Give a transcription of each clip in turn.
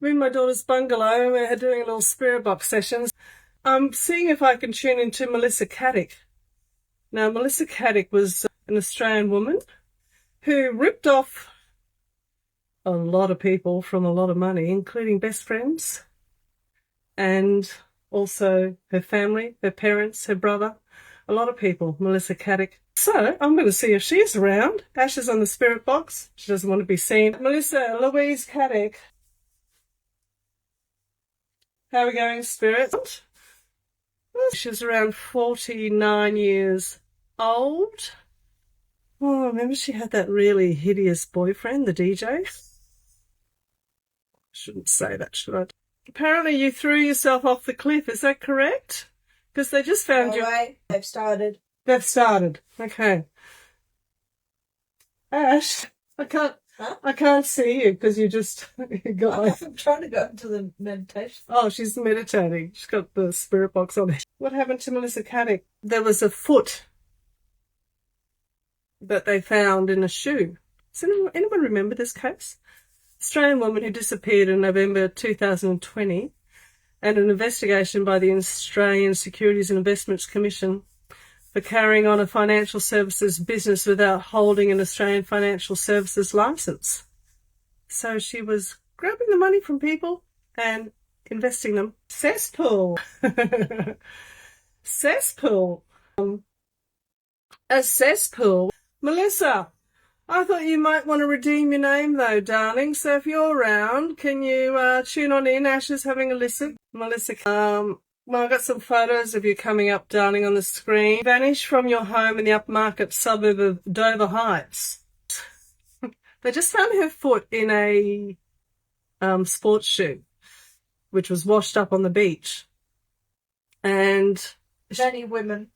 I'm in my daughter's bungalow and we're doing a little spirit box sessions. I'm seeing if I can tune into Melissa Caddick. Now, Melissa Caddick was an Australian woman who ripped off a lot of people from a lot of money, including best friends and also her family, her parents, her brother, a lot of people, Melissa Caddick. So I'm going to see if she's around. Asha's on the spirit box. She doesn't want to be seen. Melissa Louise Caddick. How are we going, spirit? She's around 49 years old. Oh, remember she had that really hideous boyfriend, the DJ? Shouldn't say that, should I? Apparently you threw yourself off the cliff, is that correct? Because they just found you. They've started. They've started. Okay. Ash, I can't see you because you just got. I'm trying to go into the meditation. Oh, she's meditating. She's got the spirit box on. What happened to Melissa Caddick? There was a foot that they found in a shoe. Does anyone remember this case? Australian woman who disappeared in November 2020, and an investigation by the Australian Securities and Investments Commission for carrying on a financial services business without holding an Australian financial services licence. So she was grabbing the money from people and investing them. Cesspool. Cesspool. A cesspool. Melissa, I thought you might want to redeem your name though, darling. So if you're around, can you tune on in? Asha's having a listen. Melissa, well, I've got some photos of you coming up, darling, on the screen. Vanished from your home in the upmarket suburb of Dover Heights. They just found her foot in a sports shoe, which was washed up on the beach. And Many women.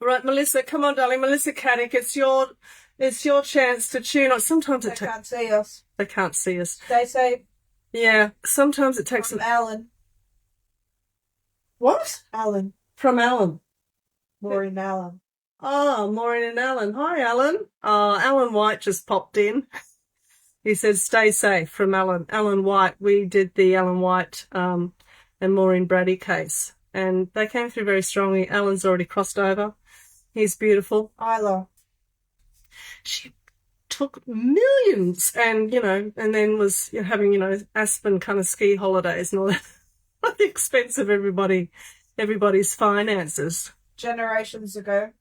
All right, Melissa, come on, darling. Melissa Caddick, it's your chance to tune on. Sometimes They can't see us. They can't see us. They say. Yeah, sometimes it takes. From Alan. What? Alan. From Alan. Maureen Allen. Oh, Maureen and Alan. Hi, Alan. Alan White just popped in. He said, stay safe, from Alan. Alan White. We did the Alan White and Maureen Brady case, and they came through very strongly. Alan's already crossed over. He's beautiful. Isla. She took millions and, and then was having, Aspen kind of ski holidays and all that at the expense of everybody's finances. Generations ago.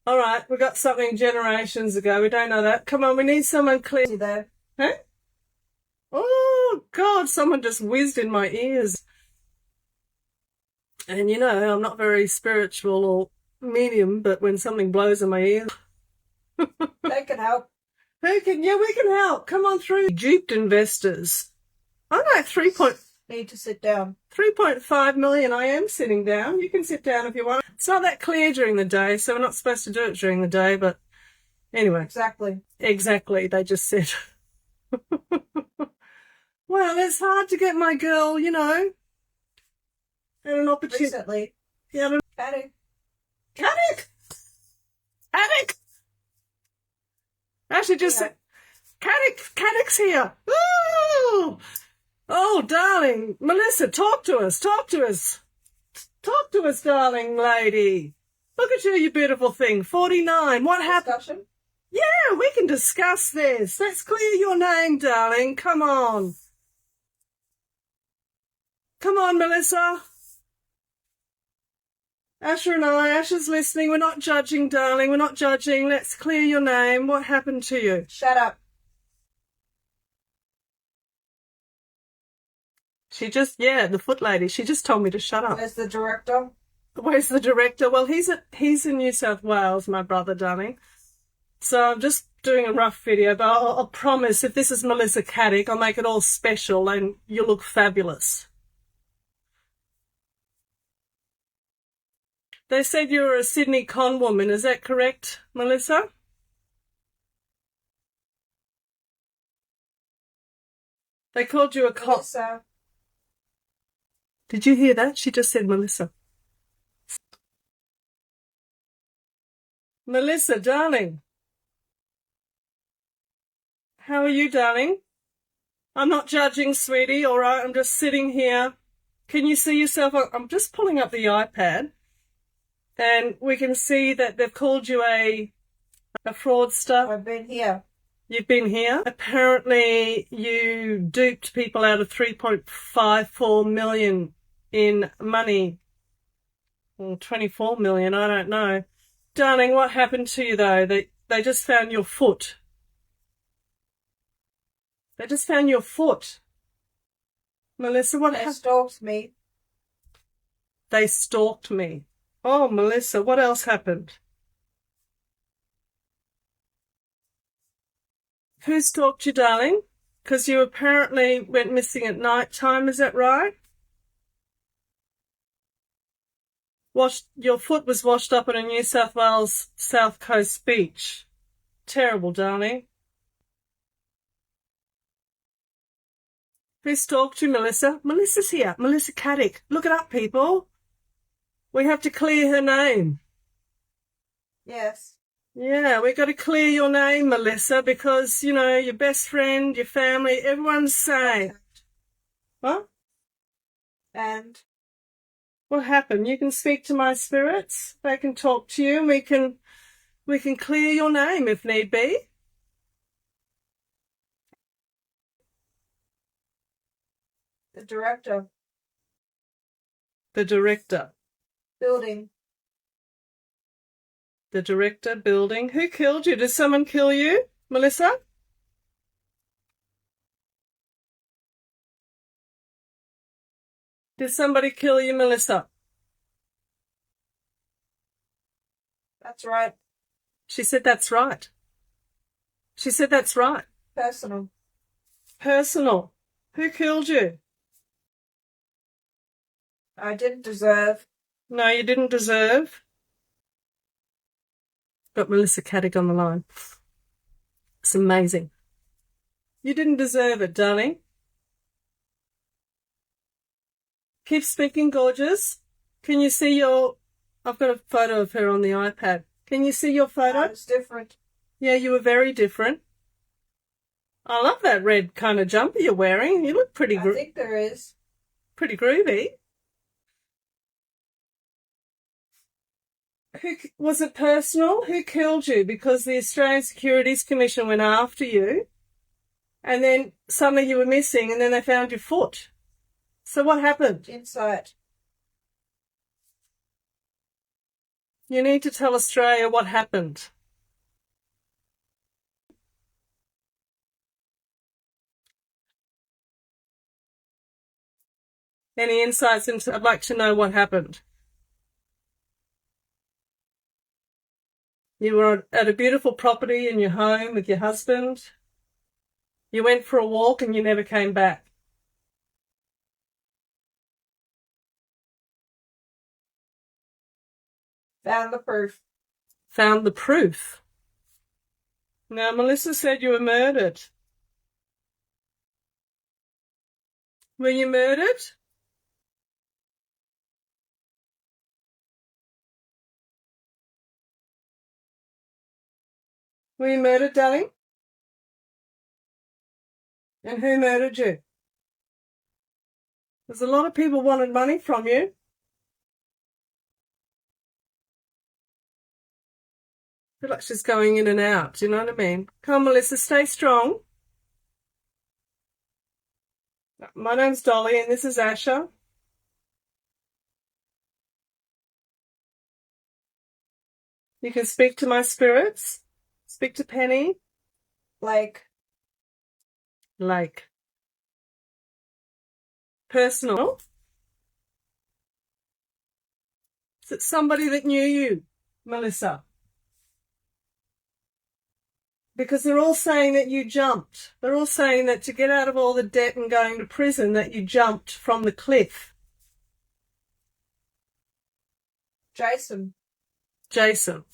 All right, we got something generations ago. We don't know that. Come on, we need someone clear. You there? Huh? Oh, God, someone just whizzed in my ears. And, I'm not very spiritual or medium, but when something blows in my ears... They can help. We can help. Come on through. Duped investors. I know, Need to sit down. 3.5 million. I am sitting down. You can sit down if you want. It's not that clear during the day, so we're not supposed to do it during the day, but anyway. Exactly, they just said. Well, it's hard to get my girl, and an opportunity. Recently. Yeah. Caddick. Actually, just said, Caddick's here. Ooh! Oh, darling. Melissa, talk to us. Talk to us, darling lady. Look at you beautiful thing. 49. What happened? Discussion? Yeah, we can discuss this. Let's clear your name, darling. Come on. Come on, Melissa. Asha and Asha's listening. We're not judging, darling. We're not judging. Let's clear your name. What happened to you? Shut up. The foot lady. She just told me to shut up. Where's the director? Where's the director? Well, he's in New South Wales, my brother, darling. So I'm just doing a rough video, but I'll promise if this is Melissa Caddick, I'll make it all special and you'll look fabulous. They said you were a Sydney con woman. Is that correct, Melissa? They called you a con. Melissa. Did you hear that? She just said Melissa. Melissa, darling. How are you, darling? I'm not judging, sweetie, all right? I'm just sitting here. Can you see yourself? I'm just pulling up the iPad, and we can see that they've called you a fraudster. I've been here. You've been here. Apparently, you duped people out of 3.54 million in money. Well, 24 million, I don't know. Darling, what happened to you, though? They just found your foot. They just found your foot. Melissa, what happened? They stalked me. They stalked me. Oh, Melissa, what else happened? Who stalked you, darling? Because you apparently went missing at night time, is that right? Your foot was washed up on a New South Wales South Coast beach. Terrible, darling. Who stalked you, Melissa? Melissa's here. Melissa Caddick. Look it up, people. We have to clear her name. Yes. Yeah, we got to clear your name, Melissa, because, you know, your best friend, your family, everyone's saying. What? And What happened? You can speak to my spirits. They can talk to you, and we can clear your name if need be. the director. The director. Building. The director, building. Who killed you? Did someone kill you, Melissa? Did somebody kill you, Melissa? That's right. She said that's right. She said that's right. Personal. Personal. Who killed you? I didn't deserve. No, you didn't deserve. Got Melissa Caddick on the line. It's amazing. You didn't deserve it, darling. Keep speaking, gorgeous. Can you see your... I've got a photo of her on the iPad. Can you see your photo? I was different. Yeah, you were very different. I love that red kind of jumper you're wearing. You look pretty I think there is. pretty groovy. Was it personal? Who killed you? Because the Australian Securities Commission went after you, and then suddenly you were missing, and then they found your foot. So what happened? Insight. You need to tell Australia what happened. Any insights into... I'd like to know what happened. You were at a beautiful property in your home with your husband. You went for a walk and you never came back. Found the proof. Found the proof. Now, Melissa said you were murdered. Were you murdered? Were you murdered, darling? And who murdered you? There's a lot of people wanted money from you. I feel like she's going in and out, do you know what I mean? Come on, Melissa, stay strong. My name's Dolly and this is Asha. You can speak to my spirits. Speak to Penny. Like. Personal. Is it somebody that knew you, Melissa? Because they're all saying that you jumped. They're all saying that to get out of all the debt and going to prison, that you jumped from the cliff. Jason. Jason.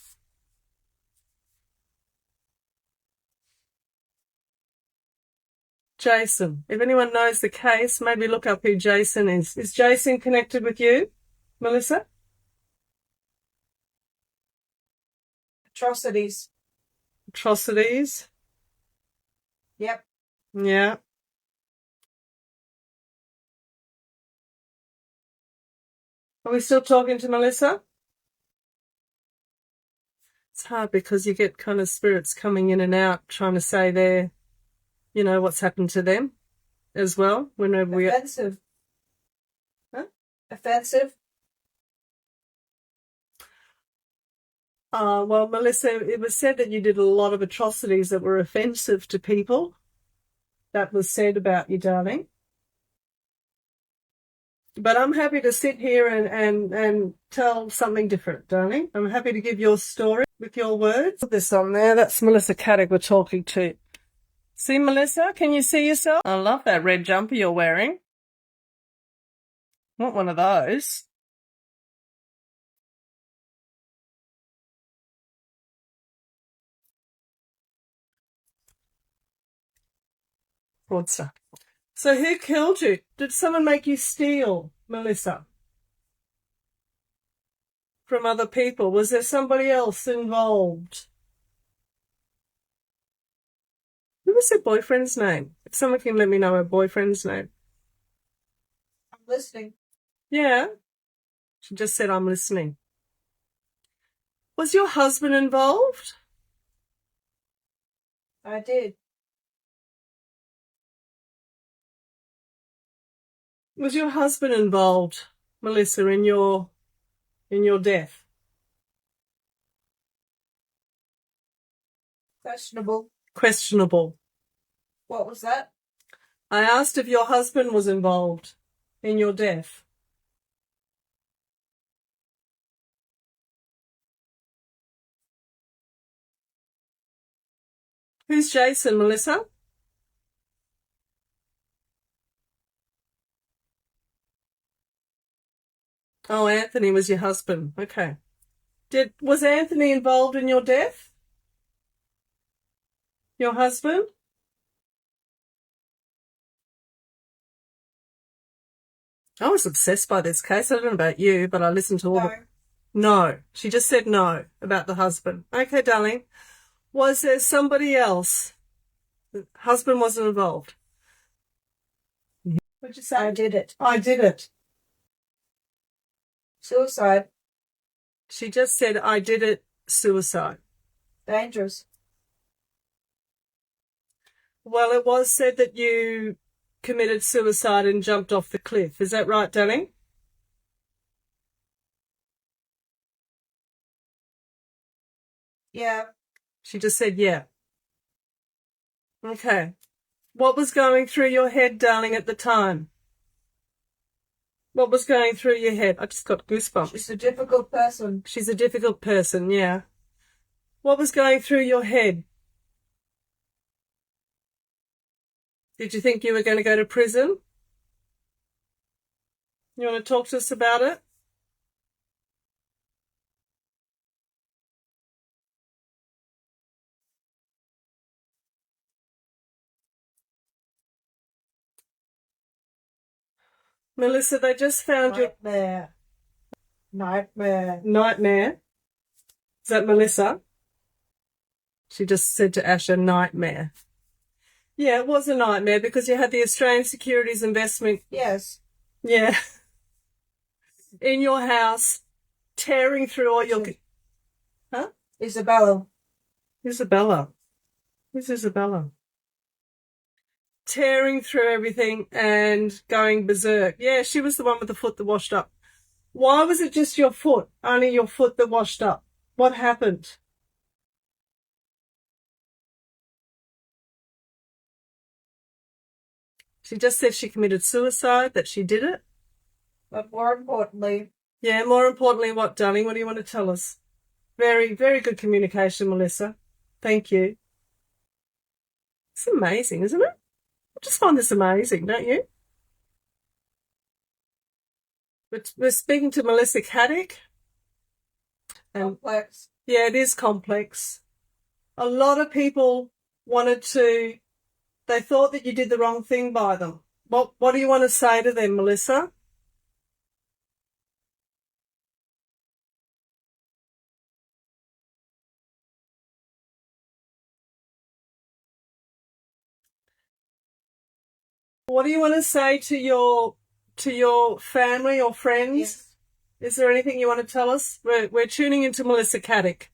Jason. If anyone knows the case, maybe look up who Jason is. Is Jason connected with you, Melissa? Atrocities. Atrocities. Yep. Yeah. Are we still talking to Melissa? It's hard because you get kind of spirits coming in and out trying to say what's happened to them as well whenever we... Offensive. Huh? Offensive. Well, Melissa, it was said that you did a lot of atrocities that were offensive to people. That was said about you, darling. But I'm happy to sit here and tell something different, darling. I'm happy to give your story with your words. Put this on there. That's Melissa Caddick we're talking to. See, Melissa? Can you see yourself? I love that red jumper you're wearing. Want one of those. Fraudster. So who killed you? Did someone make you steal, Melissa? From other people? Was there somebody else involved? What was her boyfriend's name? If someone can let me know her boyfriend's name. I'm listening. Yeah. She just said, I'm listening. Was your husband involved? I did. Was your husband involved, Melissa, in your death? Questionable. Questionable. What was that? I asked if your husband was involved in your death. Who's Jason, Melissa? Oh, Anthony was your husband. Okay. Was Anthony involved in your death? Your husband? I was obsessed by this case. I don't know about you, but I listened to all No. No. She just said no about the husband. Okay, darling. Was there somebody else? The husband wasn't involved. What'd you say? I did it. I did it. Suicide. She just said, I did it, suicide. Dangerous. Well, it was said that you committed suicide and jumped off the cliff. Is that right, darling? Yeah. She just said, yeah. Okay. What was going through your head, darling, at the time? What was going through your head? I just got goosebumps. She's a difficult person. She's a difficult person, yeah. What was going through your head? Did you think you were going to go to prison? You want to talk to us about it? Melissa, they just found your Nightmare. Nightmare. nightmare. Is that Melissa? She just said to Asha, nightmare. Yeah, it was a nightmare because you had the Australian Securities Investment, Yes. yeah, in your house, tearing through all your... Huh? Isabella. Isabella. Who's Isabella? Tearing through everything and going berserk. Yeah, she was the one with the foot that washed up. Why was it just your foot? Only your foot that washed up? What happened? She just said she committed suicide, that she did it. But more importantly, Yeah, more importantly, what, darling? What do you want to tell us? Very, very good communication, Melissa. Thank you. It's amazing, isn't it? I just find this amazing, don't you? But we're speaking to Melissa Caddick. complex. Yeah, it is complex. A lot of people they thought that you did the wrong thing by them. What do you want to say to them, Melissa? What do you want to say to your family or friends? Yes. Is there anything you want to tell us? We're tuning into Melissa Caddick.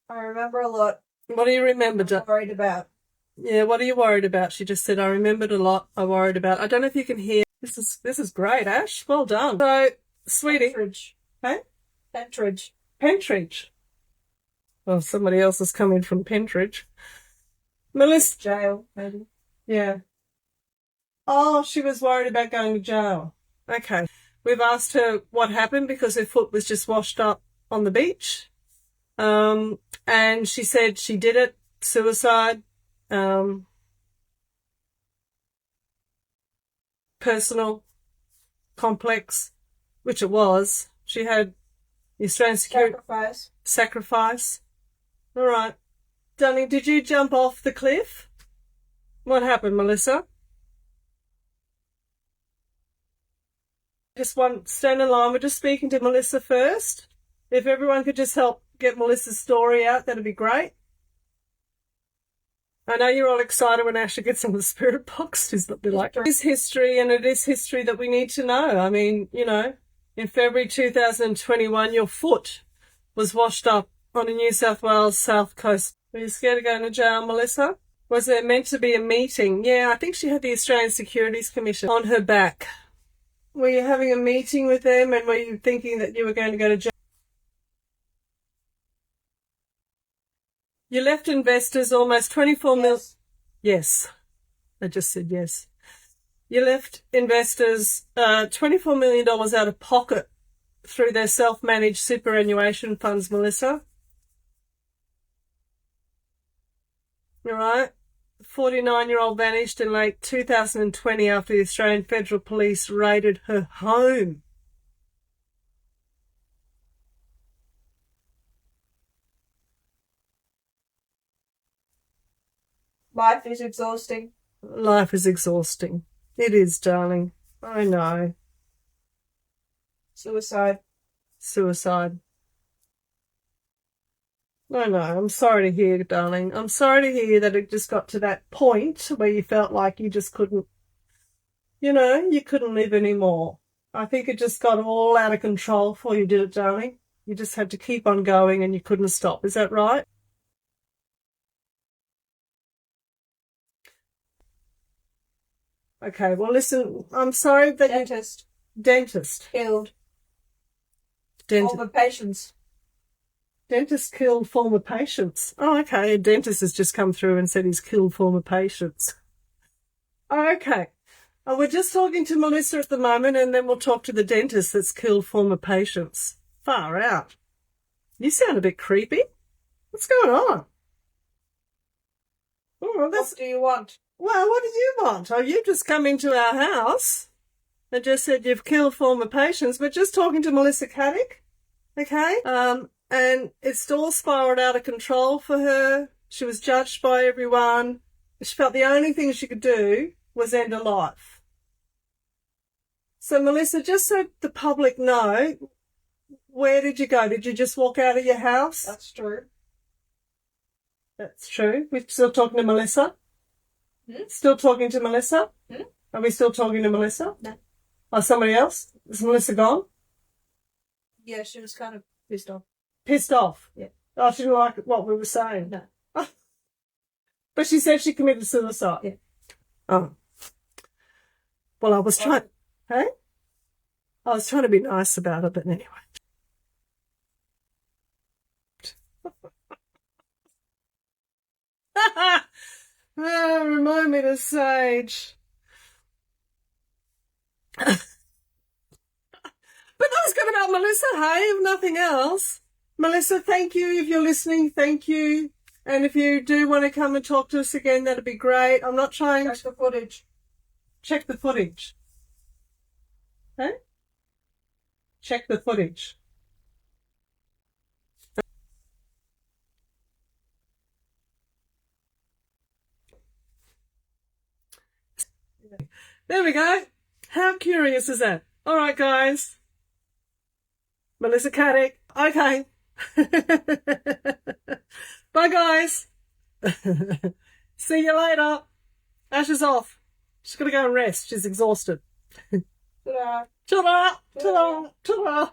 I remember a lot. What do you remember? I'm worried about. Yeah, what are you worried about? She just said, I remembered a lot I worried about. I don't know if you can hear. This is great, Ash. Well done. So, sweetie. Pentridge. Hey? Pentridge. Pentridge. Oh, somebody else is coming from Pentridge. Melissa. Jail, maybe. Yeah. Oh, she was worried about going to jail. Okay. We've asked her what happened because her foot was just washed up on the beach. And she said she did it, suicide, personal, complex, which it was. She had the Australian security sacrifice. All right. Darling, did you jump off the cliff? What happened, Melissa? Just stand in line. We're just speaking to Melissa first. If everyone could just help get Melissa's story out, that'd be great. I know you're all excited when Asha gets on the spirit box. She's not be like, it is history, and it is history that we need to know. I mean, you know, in February 2021, your foot was washed up on a New South Wales south coast. Were you scared of going to jail, Melissa? Was there meant to be a meeting? Yeah, I think she had the Australian Securities Commission on her back. Were you having a meeting with them, and were you thinking that you were going to go to jail? You left investors almost 24 million. Yes. I just said yes. You left investors $24 million out of pocket through their self-managed superannuation funds, Melissa. All right. 49-year-old vanished in late 2020 after the Australian Federal Police raided her home. Life is exhausting. Life is exhausting. It is, darling. I know. Suicide. I know. I'm sorry to hear, darling. I'm sorry to hear that it just got to that point where you felt like you just couldn't, you know, you couldn't live anymore. I think it just got all out of control for you, did it, darling? You just had to keep on going and you couldn't stop. Is that right? Okay, well, listen, I'm sorry that Dentist. Killed. Dentist. All the patients. Dentist killed former patients. Oh, okay. A dentist has just come through and said he's killed former patients. Okay. We're just talking to Melissa at the moment, and then we'll talk to the dentist that's killed former patients. Far out. You sound a bit creepy. What's going on? Oh, What do you want? Well, what did you want? Oh, you've just come into our house and just said you've killed former patients. We're just talking to Melissa Caddick, okay? And it's all spiraled out of control for her. She was judged by everyone. She felt the only thing she could do was end her life. So, Melissa, just so the public know, where did you go? Did you just walk out of your house? That's true. That's true. We're still talking to Melissa? Hmm? Still talking to Melissa? Hmm? Are we still talking to Melissa? No. Oh, somebody else? Is Melissa gone? Yeah, she was kind of pissed off. Pissed off? Yeah. Oh, she didn't like what we were saying? No. Oh. But she said she committed suicide? Yeah. Oh. Well, I was trying... Hey? I was trying to be nice about it, but anyway. Oh, remind me to Sage. But that was good about Melissa, hey, if nothing else. Melissa, thank you. If you're listening, thank you. And if you do want to come and talk to us again, that'd be great. I'm not trying Check the footage. Check the footage. Hey? Check the footage. There we go. How curious is that? All right, guys. Melissa Caddick. Okay. Bye, guys. See you later. Ash is off. She's going to go and rest. She's exhausted. Ta-da. Ta-da! Ta-da! Ta-da!